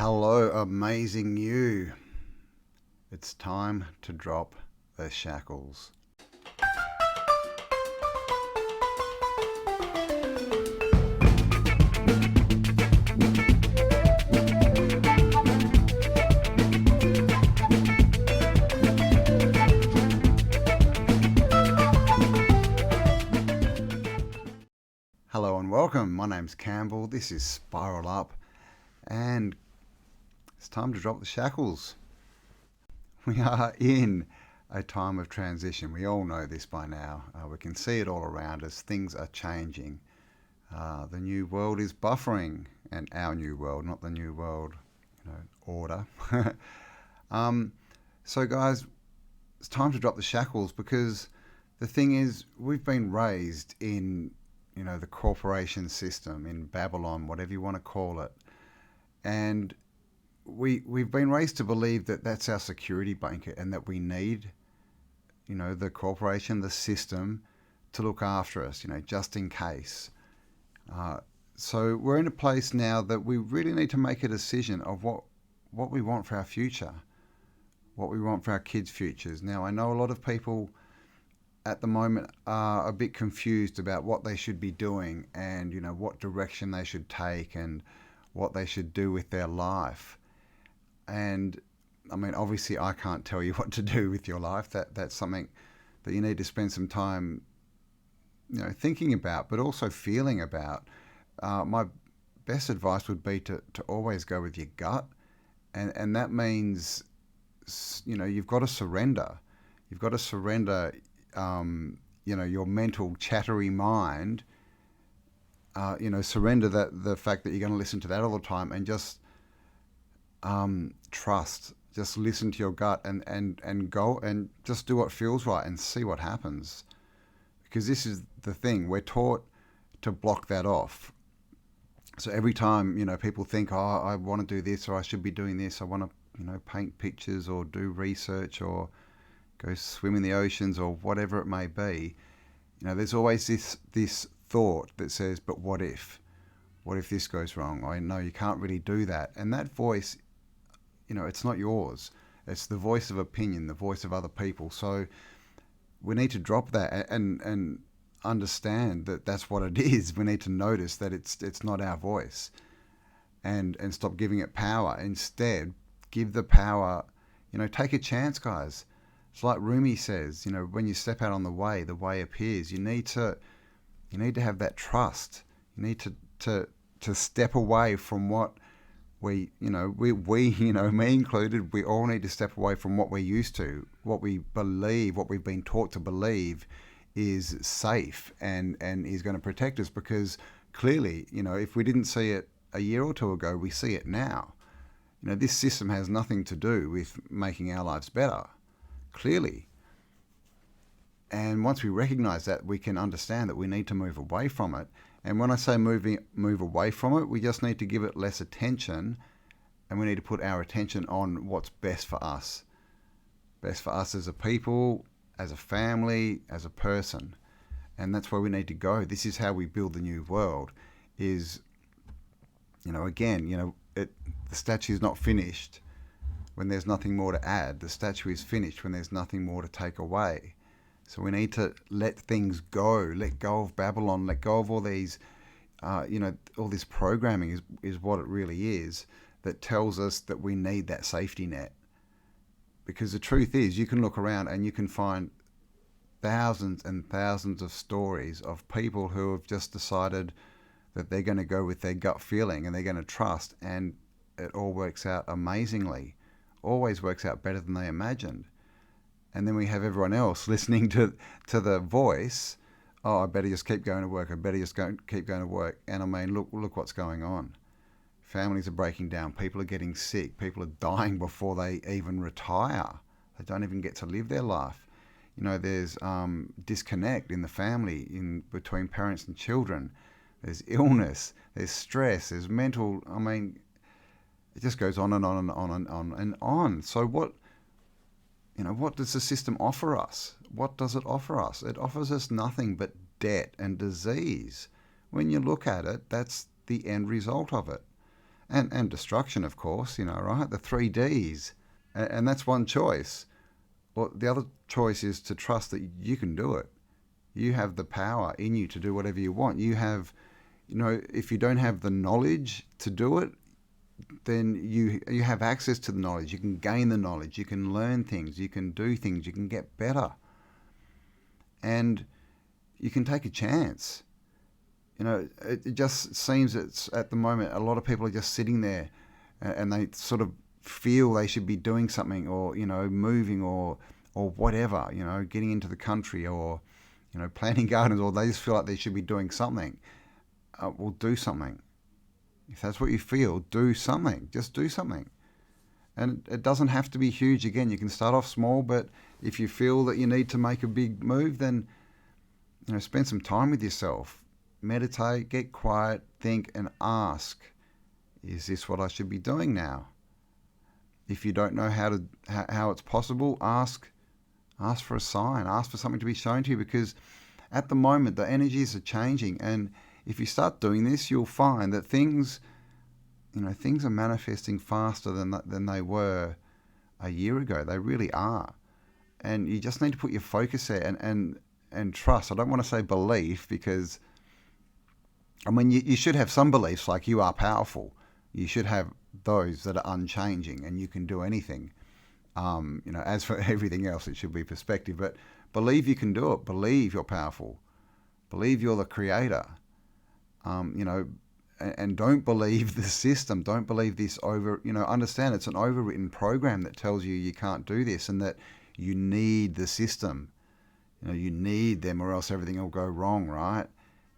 Hello, amazing you. It's time to drop the shackles. Hello and welcome. My name's Cambell. This is Spiral Up, and it's time to drop the shackles. We are in a time of transition. We all know this by now. We can see it all around us. Things are changing. The new world is buffering, and our new world, not the new world, order. So, guys, it's time to drop the shackles because the thing is, we've been raised in the corporation system, in Babylon, whatever you want to call it. And we've been raised to believe that that's our security blanket and that we need, the corporation, the system to look after us, just in case. So we're in a place now that we really need to make a decision of what we want for our future, what we want for our kids' futures. Now, I know a lot of people at the moment are a bit confused about what they should be doing and what direction they should take and what they should do with their life. And I mean, obviously I can't tell you what to do with your life. That's something that you need to spend some time thinking about, but also feeling about. My best advice would be to always go with your gut, and that means you've got to surrender. You've got to surrender your mental chattery mind, surrender the fact that you're going to listen to that all the time and just trust, just listen to your gut and go and just do what feels right and see what happens. Because this is the thing, we're taught to block that off. So every time, people think, oh, I want to do this or I should be doing this, I want to, paint pictures or do research or go swim in the oceans or whatever it may be, there's always this thought that says, but what if? What if this goes wrong? I know you can't really do that. And that voice, it's not yours. It's the voice of opinion, the voice of other people. So we need to drop that and understand that that's what it is. We need to notice that it's not our voice and stop giving it power. Instead, give the power, take a chance, guys. It's like Rumi says, when you step out on the way appears. You need to have that trust. You need to step away from what we me included, we all need to step away from what we're used to, what we believe, what we've been taught to believe is safe and is going to protect us, because clearly, if we didn't see it a year or two ago, we see it now. This system has nothing to do with making our lives better, clearly. And once we recognize that, we can understand that we need to move away from it. And when I say move away from it, we just need to give it less attention, and we need to put our attention on what's best for us. Best for us as a people, as a family, as a person. And that's where we need to go. This is how we build the new world, is, the statue is not finished when there's nothing more to add. The statue is finished when there's nothing more to take away. So we need to let things go, let go of Babylon, let go of all these, all this programming is what it really is, that tells us that we need that safety net. Because the truth is, you can look around and you can find thousands and thousands of stories of people who have just decided that they're going to go with their gut feeling and they're going to trust, and it all works out amazingly, always works out better than they imagined. And then we have everyone else listening to the voice. Oh, I better just keep going to work. I better just keep going to work. And I mean, look what's going on. Families are breaking down. People are getting sick. People are dying before they even retire. They don't even get to live their life. There's disconnect in the family, between parents and children. There's illness. There's stress. There's mental. I mean, it just goes on and on and on and on and on. So what does the system offer us? What does it offer us? It offers us nothing but debt and disease. When you look at it, that's the end result of it. and destruction, of course, right? The 3 Ds. And that's one choice. Well, the other choice is to trust that you can do it. You have the power in you to do whatever you want. You have, if you don't have the knowledge to do it, then you have access to the knowledge. You can gain the knowledge. You can learn things. You can do things. You can get better. And you can take a chance. It just seems that at the moment a lot of people are just sitting there and they sort of feel they should be doing something, or moving, or whatever, getting into the country, or planting gardens, or they just feel like they should be doing something. Well, do something. If that's what you feel, do something. Just do something. And it doesn't have to be huge. Again, you can start off small, but if you feel that you need to make a big move, then spend some time with yourself. Meditate, get quiet, think, and ask, is this what I should be doing now? If you don't know how it's possible, ask for a sign, ask for something to be shown to you, because at the moment the energies are changing, and if you start doing this, you'll find that things are manifesting faster than they were a year ago. They really are. And you just need to put your focus there and trust. I don't want to say belief, because you should have some beliefs, like you are powerful. You should have those that are unchanging and you can do anything. As for everything else, it should be perspective. But believe you can do it. Believe you're powerful. Believe you're the creator. And don't believe the system. Don't believe this understand it's an overwritten program that tells you can't do this, and that you need the system. You need them, or else everything will go wrong, right?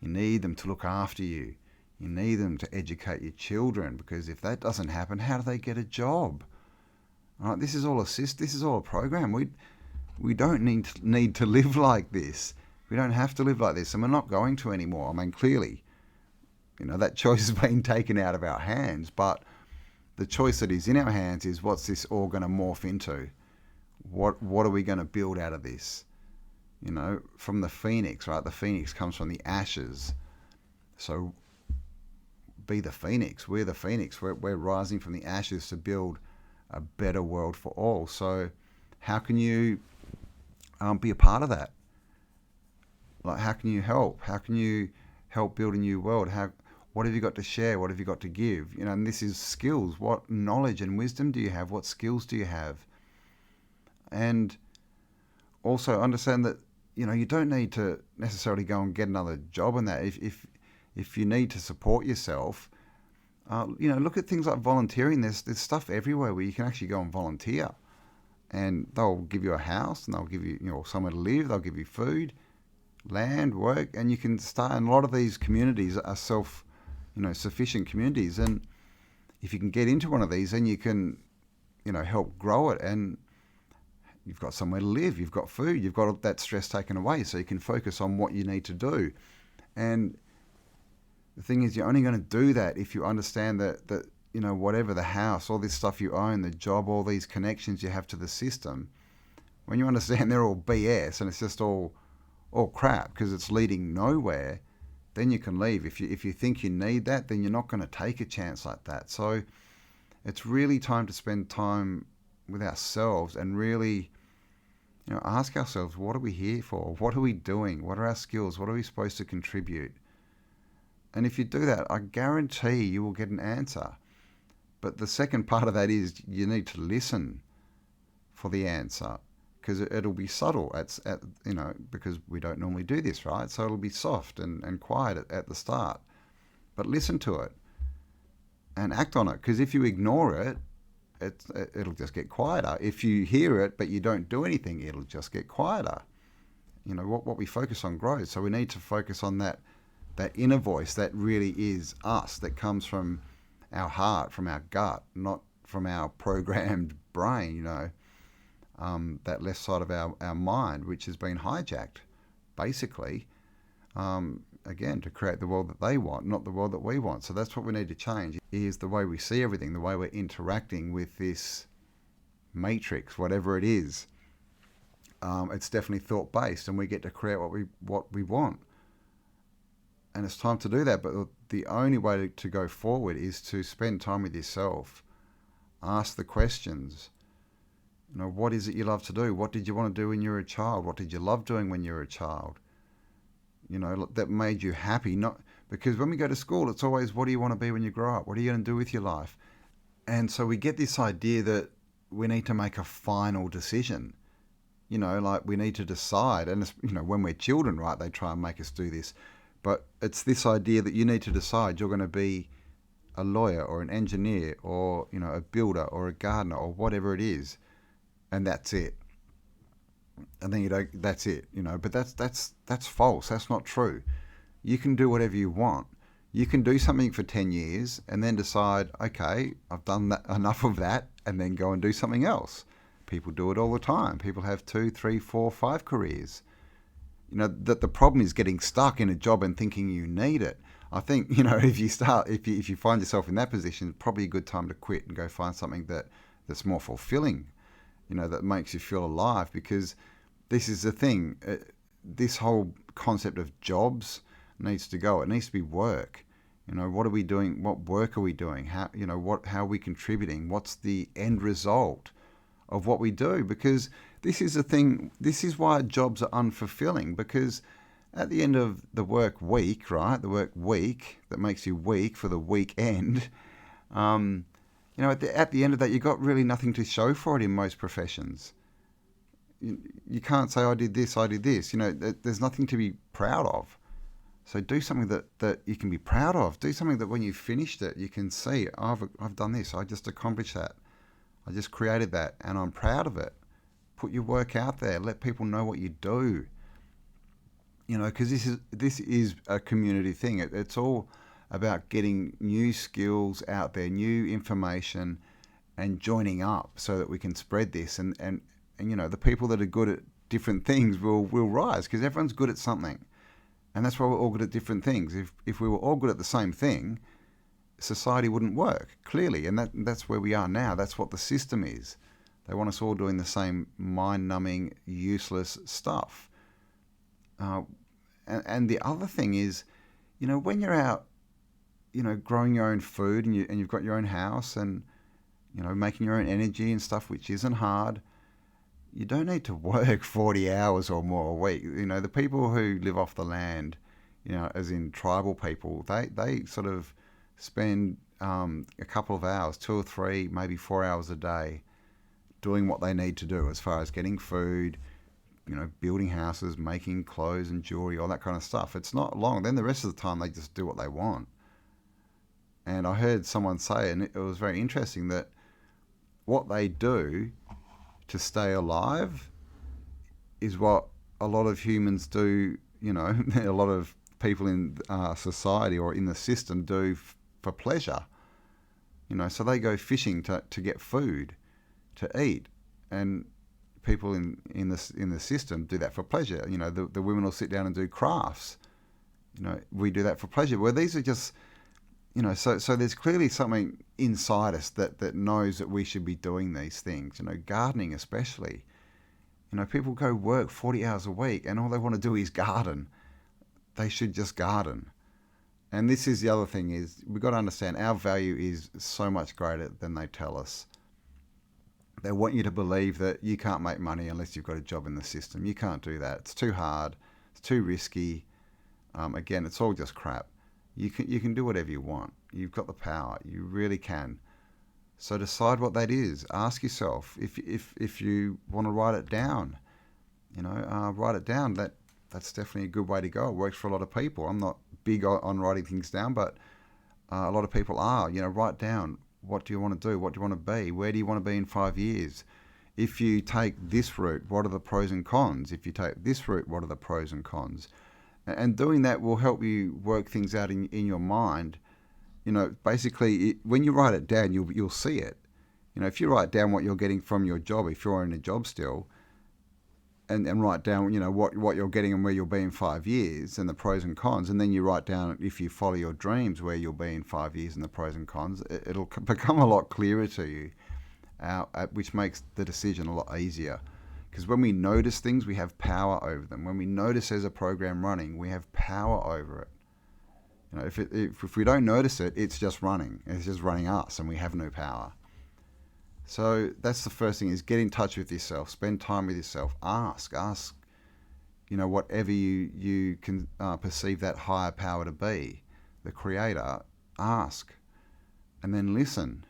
You need them to look after you. You need them to educate your children, because if that doesn't happen, how do they get a job? All right, this is all a program. We don't need to live like this. We don't have to live like this, and we're not going to anymore. Clearly, that choice has been taken out of our hands, but the choice that is in our hands is, what's this all going to morph into? What are we going to build out of this? From the phoenix, right? The phoenix comes from the ashes. So be the phoenix. We're the phoenix. We're rising from the ashes to build a better world for all. So how can you be a part of that? Like, how can you help? How can you help build a new world? What have you got to share? What have you got to give? And this is skills. What knowledge and wisdom do you have? What skills do you have? And also understand that, you don't need to necessarily go and get another job in that. If you need to support yourself, look at things like volunteering. There's stuff everywhere where you can actually go and volunteer, and they'll give you a house, and they'll give you, somewhere to live. They'll give you food, land, work, and you can start. And a lot of these communities are sufficient communities, and if you can get into one of these, then you can, help grow it, and you've got somewhere to live, you've got food, you've got that stress taken away, so you can focus on what you need to do. And the thing is, you're only going to do that if you understand that whatever, the house, all this stuff you own, the job, all these connections you have to the system, when you understand they're all BS and it's just all crap because it's leading nowhere, then you can leave. If you think you need that, then you're not going to take a chance like that. So it's really time to spend time with ourselves and really ask ourselves, what are we here for? What are we doing? What are our skills? What are we supposed to contribute? And if you do that, I guarantee you will get an answer. But the second part of that is you need to listen for the answer, because it'll be subtle because we don't normally do this, right? So it'll be soft and quiet at the start. But listen to it and act on it, because if you ignore it, it'll just get quieter. If you hear it but you don't do anything, it'll just get quieter. What we focus on grows. So we need to focus on that inner voice that really is us, that comes from our heart, from our gut, not from our programmed brain, that left side of our mind, which has been hijacked, basically, again, to create the world that they want, not the world that we want. So that's what we need to change, is the way we see everything, the way we're interacting with this matrix, whatever it is. It's definitely thought-based, and we get to create what we want. And it's time to do that. But the only way to go forward is to spend time with yourself, ask the questions. What is it you love to do? What did you want to do when you were a child? What did you love doing when you were a child? That made you happy. Not because when we go to school, it's always, what do you want to be when you grow up? What are you going to do with your life? And so we get this idea that we need to make a final decision. Like we need to decide. And, when we're children, right, they try and make us do this. But it's this idea that you need to decide you're going to be a lawyer or an engineer or, a builder or a gardener or whatever it is. And that's it. And then that's it, but that's false. That's not true. You can do whatever you want. You can do something for 10 years and then decide, okay, I've done enough of that, and then go and do something else. People do it all the time. People have 2, 3, 4, 5 careers. That the problem is getting stuck in a job and thinking you need it. I think, if you find yourself in that position, it's probably a good time to quit and go find something that's more fulfilling, that makes you feel alive, because this is the thing. This whole concept of jobs needs to go. It needs to be work. What are we doing? What work are we doing? How are we contributing? What's the end result of what we do? Because this is the thing. This is why jobs are unfulfilling, because at the end of the work week, right, the work week that makes you weak for the weekend, at the end of that, you've got really nothing to show for it in most professions. You can't say, I did this. There's nothing to be proud of. So do something that you can be proud of. Do something that when you've finished it, you can see, I've done this. I just accomplished that. I just created that, and I'm proud of it. Put your work out there. Let people know what you do. Because this is a community thing. It's all about getting new skills out there, new information, and joining up so that we can spread this. And the people that are good at different things will rise, because everyone's good at something. And that's why we're all good at different things. If we were all good at the same thing, society wouldn't work, clearly. And that's where we are now. That's what the system is. They want us all doing the same mind-numbing, useless stuff. And the other thing is, when you're out, growing your own food, and you've got your own house, and, making your own energy and stuff, which isn't hard, you don't need to work 40 hours or more a week. The people who live off the land, as in tribal people, they sort of spend a couple of hours, 2 or 3, maybe 4 hours a day, doing what they need to do as far as getting food, building houses, making clothes and jewelry, all that kind of stuff. It's not long. Then the rest of the time they just do what they want. And I heard someone say, and it was very interesting, that what they do to stay alive is what a lot of humans do, a lot of people in society or in the system do for pleasure. So they go fishing to get food, to eat, and people in the system do that for pleasure. The women will sit down and do crafts. We do that for pleasure. Well, these are just, so there's clearly something inside us that knows that we should be doing these things. Gardening especially. People go work 40 hours a week and all they want to do is garden. They should just garden. And this is the other thing, is we've got to understand our value is so much greater than they tell us. They want you to believe that you can't make money unless you've got a job in the system. You can't do that. It's too hard. It's too risky. Again, it's all just crap. You can do whatever you want. You've got the power. You really can. So decide what that is. Ask yourself if you want to write it down. Write it down. That's definitely a good way to go. It works for a lot of people. I'm not big on writing things down, but a lot of people are. Write down, what do you want to do? What do you want to be? Where do you want to be in 5 years? If you take this route, what are the pros and cons? If you take this route, what are the pros and cons? And doing that will help you work things out in your mind. Basically, when you write it down, you'll see it. If you write down what you're getting from your job, if you're in a job still, and write down, what you're getting and where you'll be in 5 years and the pros and cons, and then you write down, if you follow your dreams, where you'll be in 5 years and the pros and cons, it'll become a lot clearer to you, which makes the decision a lot easier. Because when we notice things, we have power over them. When we notice there's a program running, we have power over it. You know, if we don't notice it, it's just running. It's just running us, and we have no power. So that's the first thing: is get in touch with yourself. Spend time with yourself. Ask. You know, whatever you can perceive that higher power to be, the Creator. Ask, and then listen,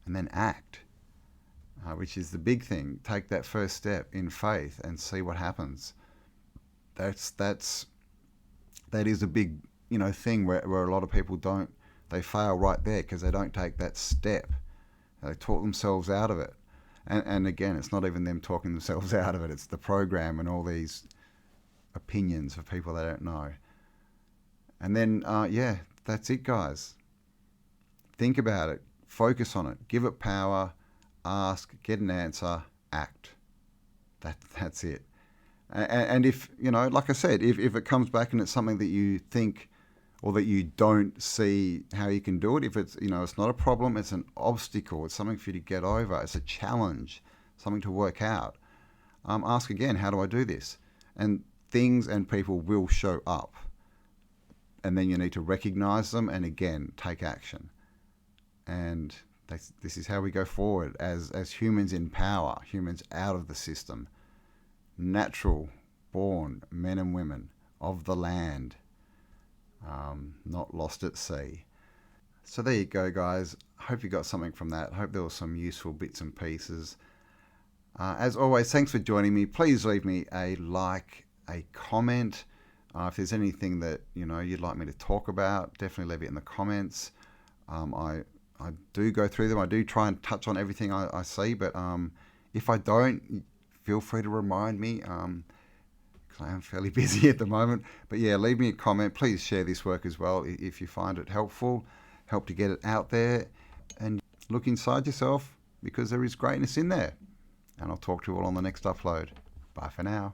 and then act. Which is the big thing. Take that first step in faith and see what happens. That is a big, you know, thing where a lot of people they fail right there because they don't take that step. They talk themselves out of it. And again, it's not even them talking themselves out of it. It's the program and all these opinions of people they don't know. And then, that's it, guys. Think about it. Focus on it. Give it power. Ask, get an answer, act. That's it. And if, you know, like I said, if it comes back and it's something that you think or that you don't see how you can do it, if it's, you know, it's not a problem, it's an obstacle, it's something for you to get over, it's a challenge, something to work out, ask again, how do I do this? And things and people will show up. And then you need to recognize them and, again, take action. And this is how we go forward as humans in power, humans out of the system, natural born men and women of the land, not lost at sea. So there you go, guys. Hope you got something from that. Hope there were some useful bits and pieces. As always, thanks for joining me. Please leave me a like, a comment. If there's anything that, you know, you'd like me to talk about, definitely leave it in the comments. I do go through them. I do try and touch on everything I see, but if I don't, feel free to remind me, because I am fairly busy at the moment. But yeah, leave me a comment. Please share this work as well if you find it helpful. Help to get it out there, and look inside yourself, because there is greatness in there. And I'll talk to you all on the next upload. Bye for now.